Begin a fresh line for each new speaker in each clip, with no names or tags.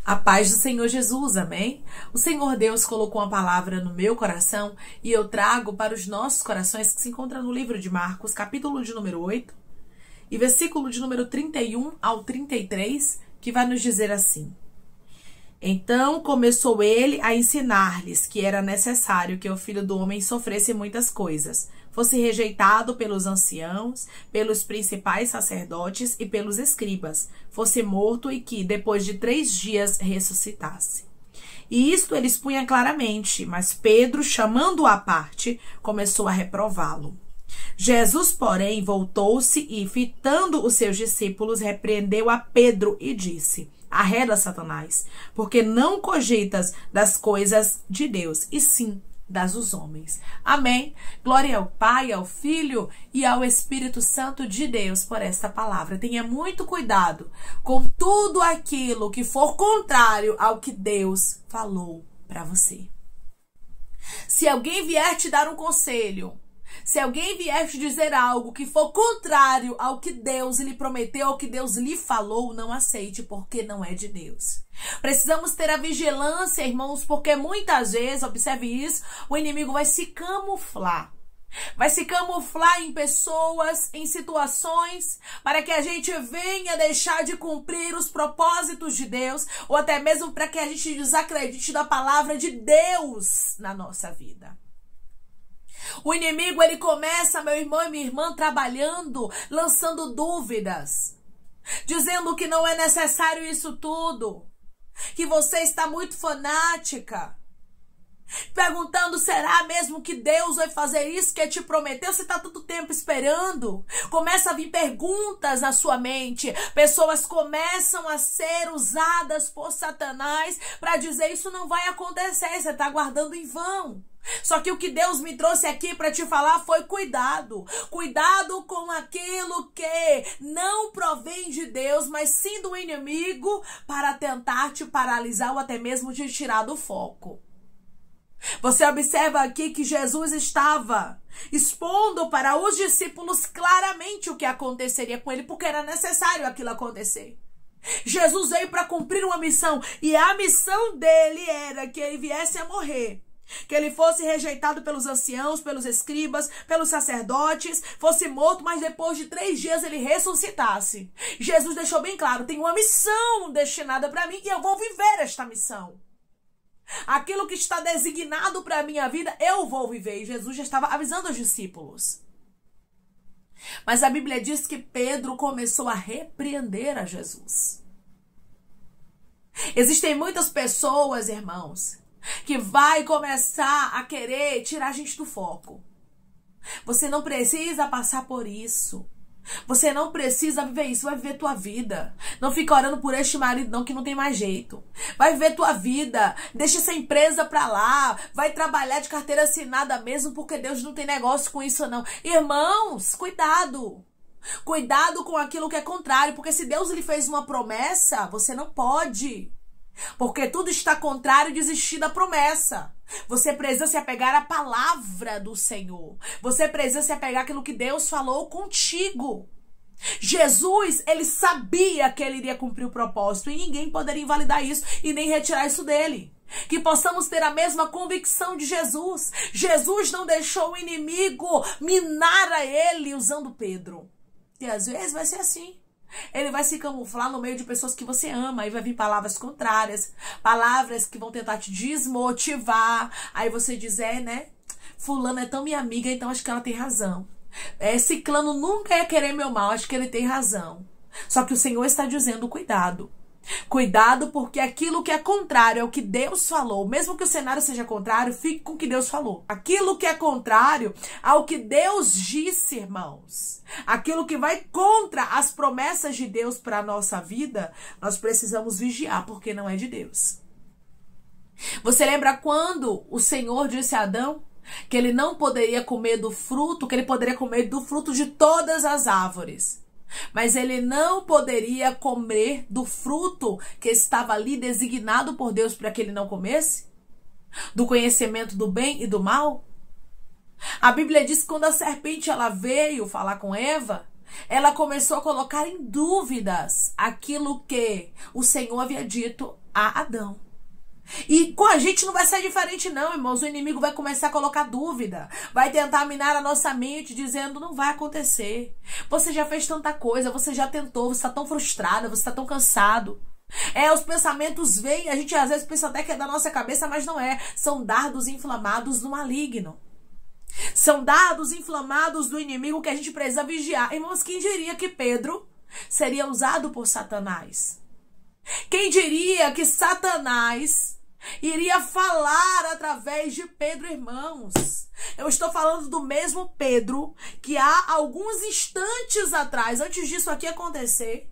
A paz do Senhor Jesus, amém? O Senhor Deus colocou uma palavra no meu coração e eu trago para os nossos corações, que se encontra no livro de Marcos, capítulo de número 8, e versículo de número 31 ao 33, que vai nos dizer assim: Então começou ele a ensinar-lhes que era necessário que o Filho do Homem sofresse muitas coisas, fosse rejeitado pelos anciãos, pelos principais sacerdotes e pelos escribas, fosse morto e que, depois de 3 dias, ressuscitasse. E isto ele expunha claramente, mas Pedro, chamando-o à parte, começou a reprová-lo. Jesus, porém, voltou-se e, fitando os seus discípulos, repreendeu a Pedro e disse: Arreda, Satanás, porque não cogitas das coisas de Deus, e sim das dos homens. Amém. Glória ao Pai, ao Filho e ao Espírito Santo de Deus por esta palavra. Tenha muito cuidado com tudo aquilo que for contrário ao que Deus falou para você. Se alguém vier te dar um conselho, se alguém vier te dizer algo que for contrário ao que Deus lhe prometeu, ao que Deus lhe falou, não aceite, porque não é de Deus. Precisamos ter a vigilância, irmãos, porque muitas vezes, observe isso, o inimigo vai se camuflar. Vai se camuflar em pessoas, em situações, para que a gente venha deixar de cumprir os propósitos de Deus, ou até mesmo para que a gente desacredite da palavra de Deus na nossa vida. O inimigo, ele começa, meu irmão e minha irmã, trabalhando, lançando dúvidas, dizendo que não é necessário isso tudo, que você está muito fanática, perguntando, será mesmo que Deus vai fazer isso que te prometeu? Você está todo tempo esperando. Começa a vir perguntas na sua mente. Pessoas começam a ser usadas por Satanás para dizer, isso não vai acontecer, você está aguardando em vão. Só que o que Deus me trouxe aqui para te falar foi cuidado. Cuidado com aquilo que não provém de Deus, mas sim do inimigo, para tentar te paralisar ou até mesmo te tirar do foco. Você observa aqui que Jesus estava expondo para os discípulos claramente o que aconteceria com ele, porque era necessário aquilo acontecer. Jesus veio para cumprir uma missão, e a missão dele era que ele viesse a morrer, que ele fosse rejeitado pelos anciãos, pelos escribas, pelos sacerdotes, fosse morto, mas depois de 3 dias ele ressuscitasse. Jesus deixou bem claro, tem uma missão destinada para mim e eu vou viver esta missão. Aquilo que está designado para a minha vida, eu vou viver. E Jesus já estava avisando os discípulos. Mas a Bíblia diz que Pedro começou a repreender a Jesus. Existem muitas pessoas, irmãos, que vai começar a querer tirar a gente do foco. Você não precisa passar por isso. Você não precisa viver isso, vai viver tua vida. Não fica orando por este marido não, que não tem mais jeito. Vai viver tua vida, deixa essa empresa pra lá, vai trabalhar de carteira assinada mesmo, porque Deus não tem negócio com isso não. Irmãos, cuidado. Cuidado com aquilo que é contrário, porque se Deus lhe fez uma promessa, você não pode. Porque tudo está contrário, desistir da promessa. Você precisa se apegar à palavra do Senhor. Você precisa se apegar àquilo que Deus falou contigo. Jesus, ele sabia que ele iria cumprir o propósito e ninguém poderia invalidar isso e nem retirar isso dele. Que possamos ter a mesma convicção de Jesus. Jesus não deixou o inimigo minar a ele usando Pedro. E às vezes vai ser assim. Ele vai se camuflar no meio de pessoas que você ama. Aí vai vir palavras contrárias, palavras que vão tentar te desmotivar. Aí você diz, né? Fulano é tão minha amiga, então acho que ela tem razão. Ciclano nunca ia querer meu mal, acho que ele tem razão. Só que o Senhor está dizendo, cuidado. Cuidado, porque aquilo que é contrário ao que Deus falou, mesmo que o cenário seja contrário, fique com o que Deus falou. Aquilo que é contrário ao que Deus disse, irmãos, aquilo que vai contra as promessas de Deus para a nossa vida, nós precisamos vigiar, porque não é de Deus. Você lembra quando o Senhor disse a Adão que ele não poderia comer do fruto, que ele poderia comer do fruto de todas as árvores, mas ele não poderia comer do fruto que estava ali designado por Deus para que ele não comesse? Do conhecimento do bem e do mal? A Bíblia diz que quando a serpente ela veio falar com Eva, ela começou a colocar em dúvidas aquilo que o Senhor havia dito a Adão. E com a gente não vai ser diferente não, irmãos. O inimigo vai começar a colocar dúvida. Vai tentar minar a nossa mente dizendo, não vai acontecer. Você já fez tanta coisa, você já tentou, você está tão frustrada, você está tão cansado. Os pensamentos vêm, a gente às vezes pensa até que é da nossa cabeça, mas não é. São dardos inflamados do maligno. São dardos inflamados do inimigo que a gente precisa vigiar. Irmãos, quem diria que Pedro seria usado por Satanás? Quem diria que Satanás iria falar através de Pedro, irmãos? Eu estou falando do mesmo Pedro que há alguns instantes atrás, antes disso aqui acontecer,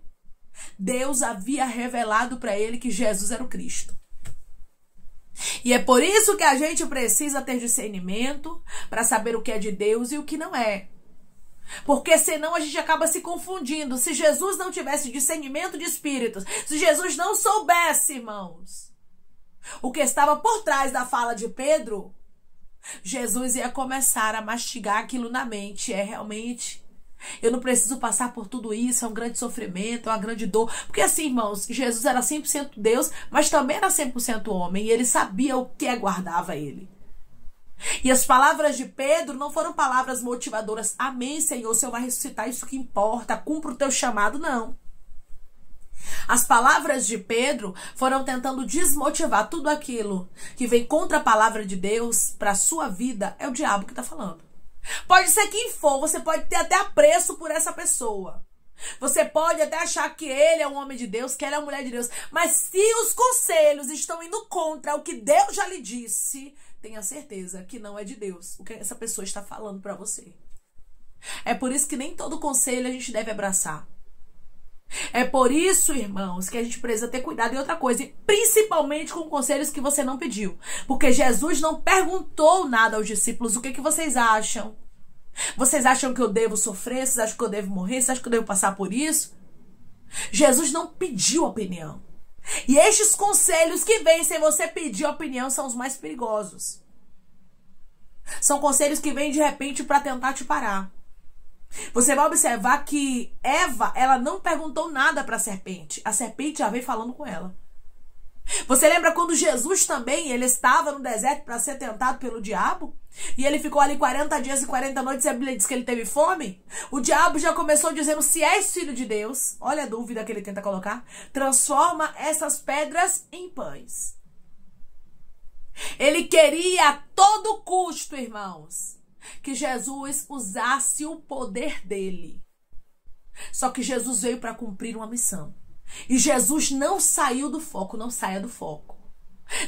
Deus havia revelado para ele que Jesus era o Cristo. E é por isso que a gente precisa ter discernimento para saber o que é de Deus e o que não é. Porque senão a gente acaba se confundindo. Se Jesus não tivesse discernimento de espíritos, se Jesus não soubesse, irmãos, o que estava por trás da fala de Pedro, Jesus ia começar a mastigar aquilo na mente. Realmente, eu não preciso passar por tudo isso, é um grande sofrimento, é uma grande dor. Porque assim, irmãos, Jesus era 100% Deus, mas também era 100% homem. E ele sabia o que aguardava ele. E as palavras de Pedro não foram palavras motivadoras. Amém, Senhor, o Senhor vai ressuscitar, isso que importa, cumpra o teu chamado, não. As palavras de Pedro foram tentando desmotivar tudo aquilo que vem contra a palavra de Deus para a sua vida. É o diabo que está falando. Pode ser quem for, você pode ter até apreço por essa pessoa. Você pode até achar que ele é um homem de Deus, que ela é uma mulher de Deus. Mas se os conselhos estão indo contra o que Deus já lhe disse, tenha certeza que não é de Deus o que essa pessoa está falando para você. É por isso que nem todo conselho a gente deve abraçar. É por isso, irmãos, que a gente precisa ter cuidado. E outra coisa, principalmente com conselhos que você não pediu. Porque Jesus não perguntou nada aos discípulos. O que vocês acham? Vocês acham que eu devo sofrer? Vocês acham que eu devo morrer? Vocês acham que eu devo passar por isso? Jesus não pediu opinião. E estes conselhos que vêm sem você pedir opinião são os mais perigosos. São conselhos que vêm de repente para tentar te parar. Você vai observar que Eva, ela não perguntou nada para a serpente. A serpente já veio falando com ela. Você lembra quando Jesus também, ele estava no deserto para ser tentado pelo diabo? E ele ficou ali 40 dias e 40 noites e a Bíblia diz que ele teve fome? O diabo já começou dizendo, se és filho de Deus, olha a dúvida que ele tenta colocar, transforma essas pedras em pães. Ele queria a todo custo, irmãos, que Jesus usasse o poder dele. Só que Jesus veio para cumprir uma missão. E Jesus não saiu do foco, não saia do foco.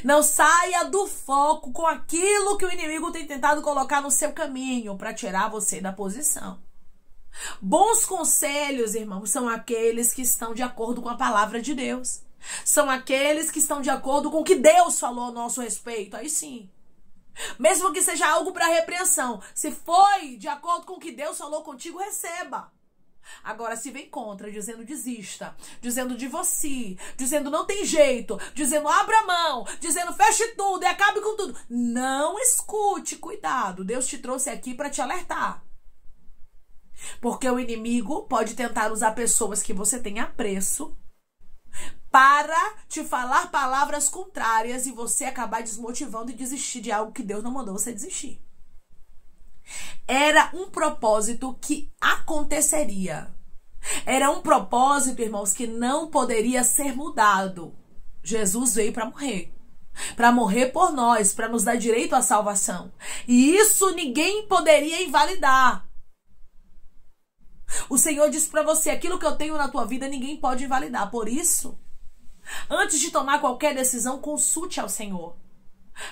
Não saia do foco com aquilo que o inimigo tem tentado colocar no seu caminho para tirar você da posição. Bons conselhos, irmãos, são aqueles que estão de acordo com a palavra de Deus. São aqueles que estão de acordo com o que Deus falou a nosso respeito. Aí sim. Mesmo que seja algo para repreensão. Se foi de acordo com o que Deus falou contigo, receba. Agora, se vem contra, dizendo desista, dizendo divorcie, dizendo não tem jeito, dizendo abra mão, dizendo feche tudo e acabe com tudo, não escute, cuidado. Deus te trouxe aqui para te alertar. Porque o inimigo pode tentar usar pessoas que você tem apreço para te falar palavras contrárias e você acabar desmotivando e desistir de algo que Deus não mandou você desistir. Era um propósito que aconteceria. Era um propósito, irmãos, que não poderia ser mudado. Jesus veio para morrer. Para morrer por nós, para nos dar direito à salvação. E isso ninguém poderia invalidar. O Senhor disse para você, aquilo que eu tenho na tua vida, ninguém pode invalidar. Por isso, antes de tomar qualquer decisão, consulte ao Senhor.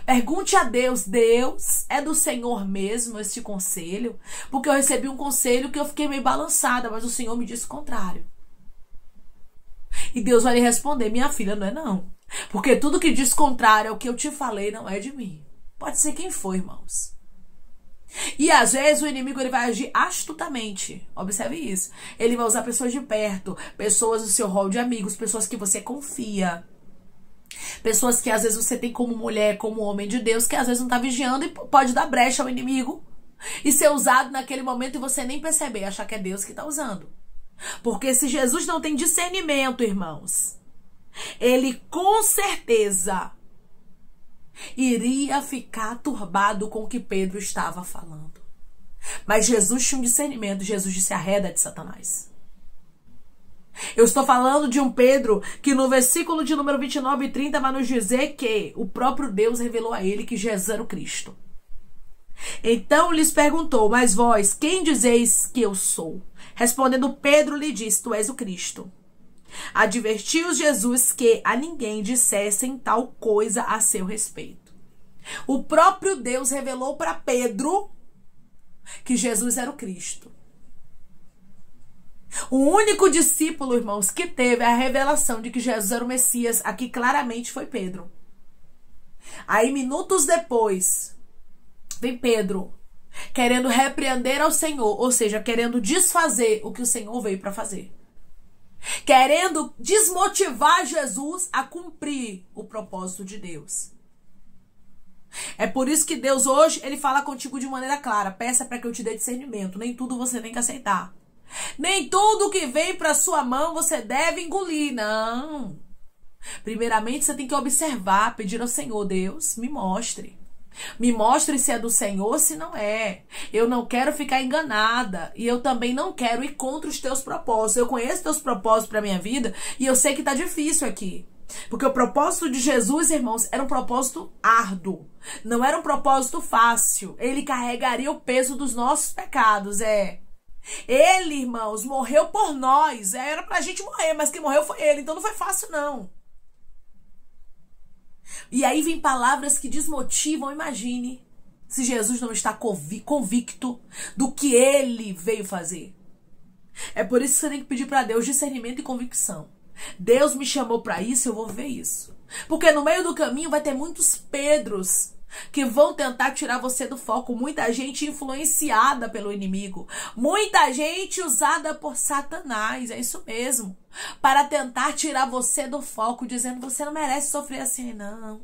Pergunte a Deus, Deus, é do Senhor mesmo esse conselho? Porque eu recebi um conselho que eu fiquei meio balançada, mas o Senhor me disse o contrário. E Deus vai lhe responder, minha filha, não é não. Porque tudo que diz contrário ao que eu te falei não é de mim. Pode ser quem for, irmãos. E às vezes o inimigo ele vai agir astutamente. Observe isso. Ele vai usar pessoas de perto, pessoas do seu rol de amigos, pessoas que você confia. Pessoas que às vezes você tem como mulher, como homem de Deus, que às vezes não está vigiando e pode dar brecha ao inimigo e ser usado naquele momento e você nem perceber, achar que é Deus que está usando. Porque se Jesus não tem discernimento, irmãos, ele com certeza iria ficar turbado com o que Pedro estava falando. Mas Jesus tinha um discernimento. Jesus disse: arreda de Satanás. Eu estou falando de um Pedro que no versículo de número 29 e 30 vai nos dizer que o próprio Deus revelou a ele que Jesus era o Cristo. Então lhes perguntou: mas vós, quem dizeis que eu sou? Respondendo Pedro, lhe disse: tu és o Cristo. Advertiu-os Jesus que a ninguém dissessem tal coisa a seu respeito. O próprio Deus revelou para Pedro que Jesus era o Cristo. O único discípulo, irmãos, que teve a revelação de que Jesus era o Messias, aqui claramente foi Pedro. Aí, minutos depois, vem Pedro querendo repreender ao Senhor, ou seja, querendo desfazer o que o Senhor veio para fazer. Querendo desmotivar Jesus a cumprir o propósito de Deus. É por isso que Deus hoje, ele fala contigo de maneira clara: peça para que eu te dê discernimento. Nem tudo você tem que aceitar. Nem tudo que vem para sua mão você deve engolir, não. Primeiramente você tem que observar, pedir ao Senhor: Deus, me mostre. Me mostre se é do Senhor, se não é. Eu não quero ficar enganada. E eu também não quero ir contra os teus propósitos. Eu conheço teus propósitos para minha vida e eu sei que tá difícil aqui. Porque o propósito de Jesus, irmãos, era um propósito árduo. Não era um propósito fácil. Ele carregaria o peso dos nossos pecados, Ele, irmãos, morreu por nós. Era pra gente morrer, mas quem morreu foi ele. Então não foi fácil, não. E aí vem palavras que desmotivam. Imagine se Jesus não está convicto do que ele veio fazer. É por isso que você tem que pedir para Deus discernimento e convicção. Deus me chamou para isso, eu vou ver isso. Porque no meio do caminho vai ter muitos Pedros que vão tentar tirar você do foco. Muita gente influenciada pelo inimigo. Muita gente usada por Satanás, é isso mesmo. Para tentar tirar você do foco, dizendo: você não merece sofrer assim, não.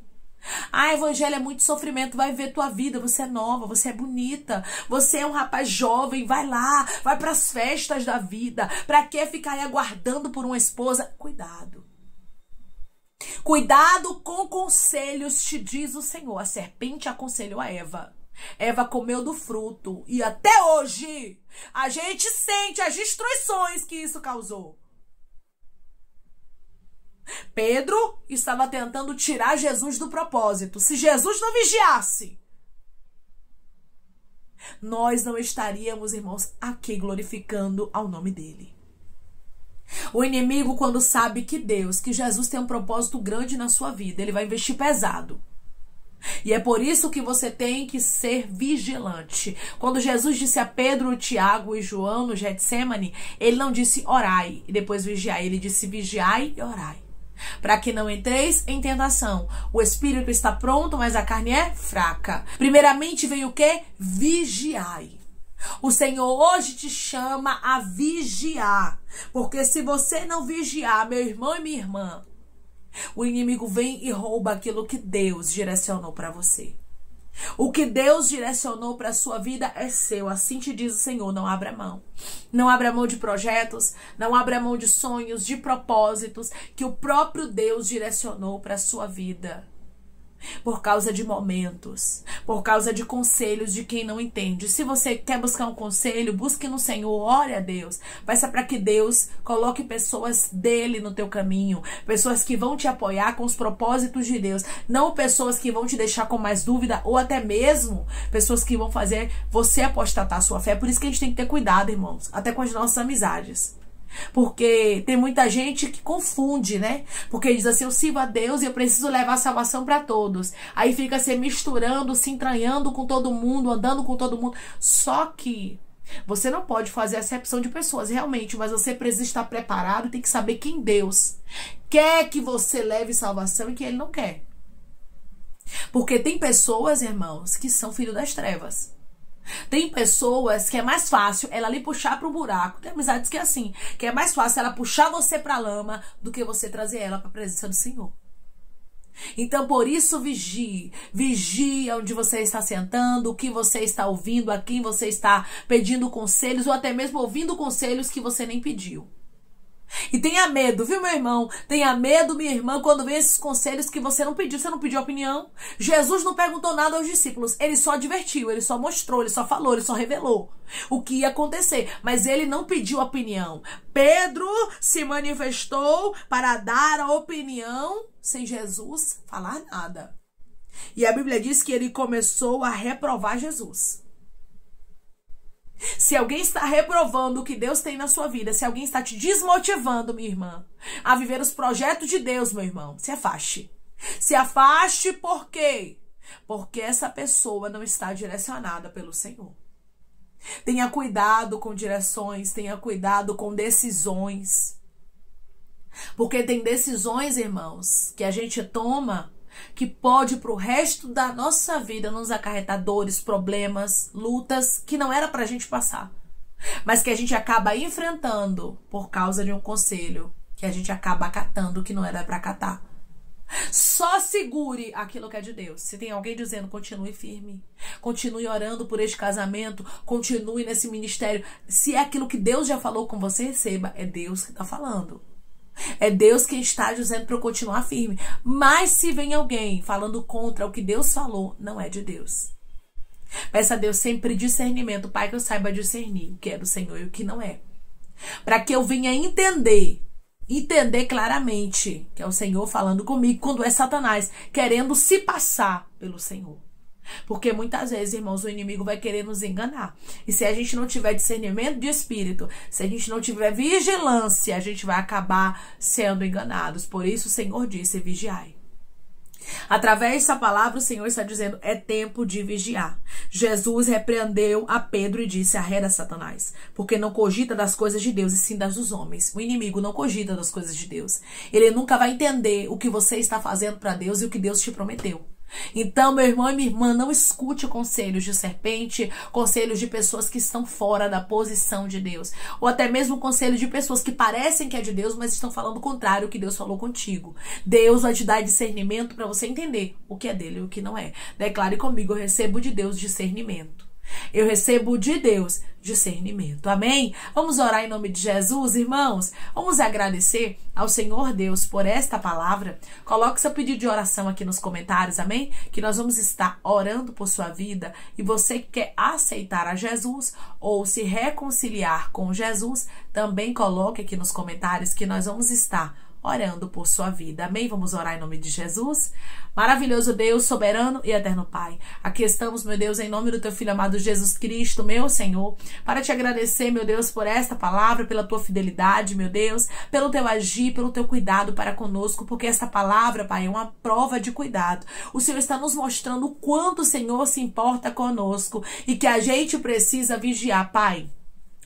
Evangelho é muito sofrimento. Vai ver tua vida, você é nova, você é bonita, você é um rapaz jovem, vai lá, vai para as festas da vida. Para que ficar aí aguardando por uma esposa? Cuidado. Cuidado com conselhos, te diz o Senhor. A serpente aconselhou a Eva. Eva comeu do fruto e até hoje a gente sente as destruições que isso causou. Pedro estava tentando tirar Jesus do propósito. Se Jesus não vigiasse, nós não estaríamos, irmãos, aqui glorificando ao nome dele. O inimigo, quando sabe que Jesus tem um propósito grande na sua vida, ele vai investir pesado. E é por isso que você tem que ser vigilante. Quando Jesus disse a Pedro, Tiago e João no Getsemane, ele não disse orai e depois vigiai. Ele disse vigiai e orai, para que não entreis em tentação. O espírito está pronto, mas a carne é fraca. Primeiramente vem o quê? Vigiai. O Senhor hoje te chama a vigiar. Porque se você não vigiar, meu irmão e minha irmã, o inimigo vem e rouba aquilo que Deus direcionou para você. O que Deus direcionou para a sua vida é seu. Assim te diz o Senhor: não abra mão. Não abra mão de projetos, não abra mão de sonhos, de propósitos que o próprio Deus direcionou para a sua vida. Por causa de momentos, por causa de conselhos de quem não entende. Se você quer buscar um conselho, busque no Senhor, ore a Deus. Peça para que Deus coloque pessoas dele no teu caminho, pessoas que vão te apoiar com os propósitos de Deus, não pessoas que vão te deixar com mais dúvida, ou até mesmo pessoas que vão fazer você apostatar a sua fé. Por isso que a gente tem que ter cuidado, irmãos, até com as nossas amizades. Porque tem muita gente que confunde, né? Porque diz assim: eu sirvo a Deus e eu preciso levar a salvação para todos. Aí fica se misturando, se entranhando com todo mundo, andando com todo mundo. Só que você não pode fazer acepção de pessoas, realmente, mas você precisa estar preparado e tem que saber quem Deus quer que você leve salvação e quem Ele não quer. Porque tem pessoas, irmãos, que são filhos das trevas. Tem pessoas que é mais fácil ela lhe puxar para o buraco. Tem amizades que é assim, que é mais fácil ela puxar você para a lama do que você trazer ela para a presença do Senhor. Então, por isso, vigie onde você está sentando, o que você está ouvindo, a quem você está pedindo conselhos, ou até mesmo ouvindo conselhos que você nem pediu. E tenha medo, viu, meu irmão? Tenha medo, minha irmã, quando vem esses conselhos que você não pediu opinião. Jesus não perguntou nada aos discípulos, ele só advertiu, ele só mostrou, ele só falou, ele só revelou o que ia acontecer, mas ele não pediu opinião. Pedro se manifestou para dar a opinião sem Jesus falar nada. E a Bíblia diz que ele começou a reprovar Jesus. Se alguém está reprovando o que Deus tem na sua vida, se alguém está te desmotivando, minha irmã, a viver os projetos de Deus, meu irmão, se afaste. Se afaste por quê? Porque essa pessoa não está direcionada pelo Senhor. Tenha cuidado com direções, tenha cuidado com decisões. Porque tem decisões, irmãos, que a gente toma que pode pro resto da nossa vida nos acarretar dores, problemas, lutas que não era pra gente passar, mas que a gente acaba enfrentando por causa de um conselho que a gente acaba acatando que não era pra acatar. Só segure aquilo que é de Deus. Se tem alguém dizendo continue firme, continue orando por este casamento, continue nesse ministério, se é aquilo que Deus já falou com você, receba. É Deus que tá falando. É Deus quem está dizendo para eu continuar firme. Mas se vem alguém falando contra o que Deus falou, não é de Deus. Peça a Deus sempre discernimento, Pai, que eu saiba discernir o que é do Senhor e o que não é. Para que eu venha entender claramente que é o Senhor falando comigo, quando é Satanás querendo se passar pelo Senhor. Porque muitas vezes, irmãos, o inimigo vai querer nos enganar. E se a gente não tiver discernimento de espírito, se a gente não tiver vigilância, a gente vai acabar sendo enganados. Por isso o Senhor disse, vigiai. Através dessa palavra, o Senhor está dizendo, é tempo de vigiar. Jesus repreendeu a Pedro e disse, arreda Satanás, porque não cogita das coisas de Deus e sim das dos homens. O inimigo não cogita das coisas de Deus. Ele nunca vai entender o que você está fazendo para Deus e o que Deus te prometeu. Então, meu irmão e minha irmã, não escute conselhos de serpente, conselhos de pessoas que estão fora da posição de Deus, ou até mesmo conselho de pessoas que parecem que é de Deus, mas estão falando o contrário do que Deus falou contigo. Deus vai te dar discernimento para você entender o que é dele e o que não é. Declare comigo, eu recebo de Deus discernimento. Eu recebo de Deus discernimento. Amém? Vamos orar em nome de Jesus, irmãos? Vamos agradecer ao Senhor Deus por esta palavra. Coloque seu pedido de oração aqui nos comentários, amém? Que nós vamos estar orando por sua vida. E você que quer aceitar a Jesus ou se reconciliar com Jesus, também coloque aqui nos comentários que nós vamos estar orando por sua vida. Amém? Vamos orar em nome de Jesus. Maravilhoso Deus, soberano e eterno Pai. Aqui estamos, meu Deus, em nome do teu Filho amado Jesus Cristo, meu Senhor, para te agradecer, meu Deus, por esta palavra, pela tua fidelidade, meu Deus, pelo teu agir, pelo teu cuidado para conosco, porque esta palavra, Pai, é uma prova de cuidado. O Senhor está nos mostrando o quanto o Senhor se importa conosco e que a gente precisa vigiar, Pai.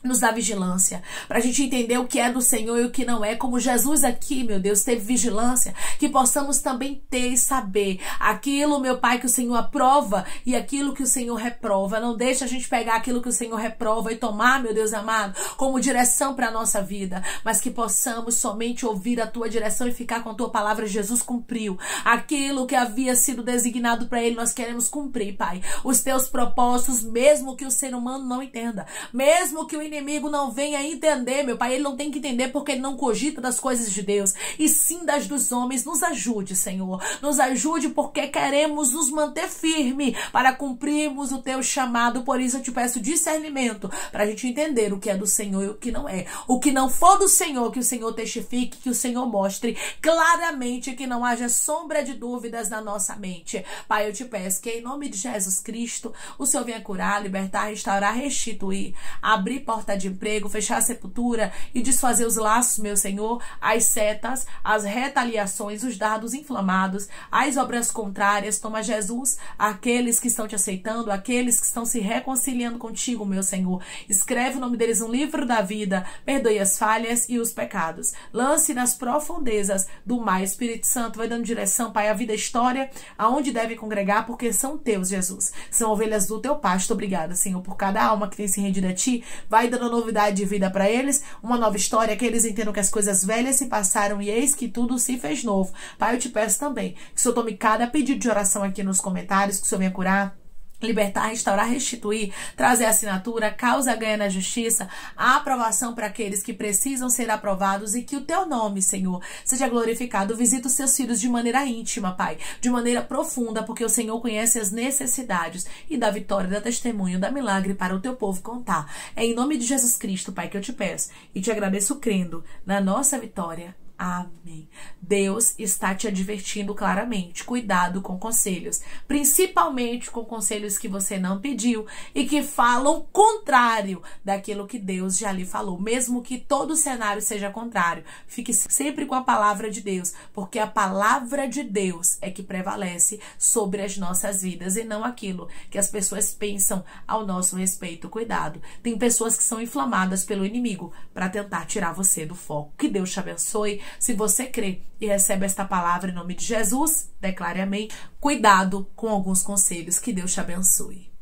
Nos dá vigilância, pra gente entender o que é do Senhor e o que não é, como Jesus aqui, meu Deus, teve vigilância, que possamos também ter e saber aquilo, meu Pai, que o Senhor aprova e aquilo que o Senhor reprova. Não deixa a gente pegar aquilo que o Senhor reprova e tomar, meu Deus amado, como direção pra nossa vida, mas que possamos somente ouvir a tua direção e ficar com a tua palavra. Jesus cumpriu aquilo que havia sido designado pra ele, nós queremos cumprir, Pai, os teus propósitos, mesmo que o ser humano não entenda, mesmo que o inimigo não venha entender, meu Pai, ele não tem que entender porque ele não cogita das coisas de Deus, e sim das dos homens. Nos ajude, Senhor, nos ajude, porque queremos nos manter firme para cumprirmos o teu chamado. Por isso eu te peço discernimento, para a gente entender o que é do Senhor e o que não é. O que não for do Senhor, que o Senhor testifique, que o Senhor mostre claramente, que não haja sombra de dúvidas na nossa mente. Pai, eu te peço que em nome de Jesus Cristo, o Senhor venha curar, libertar, restaurar, restituir, abrir portas de emprego, fechar a sepultura e desfazer os laços, meu Senhor, as setas, as retaliações, os dardos inflamados, as obras contrárias. Toma, Jesus, aqueles que estão te aceitando, aqueles que estão se reconciliando contigo, meu Senhor. Escreve o nome deles no livro da vida, perdoe as falhas e os pecados. Lance nas profundezas do mar. Espírito Santo, vai dando direção, Pai, à vida, a história, aonde deve congregar, porque são teus, Jesus. São ovelhas do teu pasto. Obrigada, Senhor, por cada alma que tem se rendido a ti. Vai dando novidade de vida para eles, uma nova história, que eles entendam que as coisas velhas se passaram e eis que tudo se fez novo. Pai, eu te peço também que o Senhor tome cada pedido de oração aqui nos comentários, que o Senhor venha curar, libertar, restaurar, restituir, trazer assinatura, causa ganha na justiça, a aprovação para aqueles que precisam ser aprovados e que o teu nome, Senhor, seja glorificado. Visita os seus filhos de maneira íntima, Pai, de maneira profunda, porque o Senhor conhece as necessidades e dá vitória, dá testemunho, dá milagre para o teu povo contar. É em nome de Jesus Cristo, Pai, que eu te peço e te agradeço crendo na nossa vitória. Amém. Deus está te advertindo claramente. Cuidado com conselhos, principalmente com conselhos que você não pediu e que falam contrário daquilo que Deus já lhe falou. Mesmo que todo o cenário seja contrário, fique sempre com a palavra de Deus, porque a palavra de Deus é que prevalece sobre as nossas vidas e não aquilo que as pessoas pensam ao nosso respeito. Cuidado. Tem pessoas que são inflamadas pelo inimigo para tentar tirar você do foco. Que Deus te abençoe. Se você crê e recebe esta palavra em nome de Jesus, declare amém. Cuidado com alguns conselhos. Que Deus te abençoe.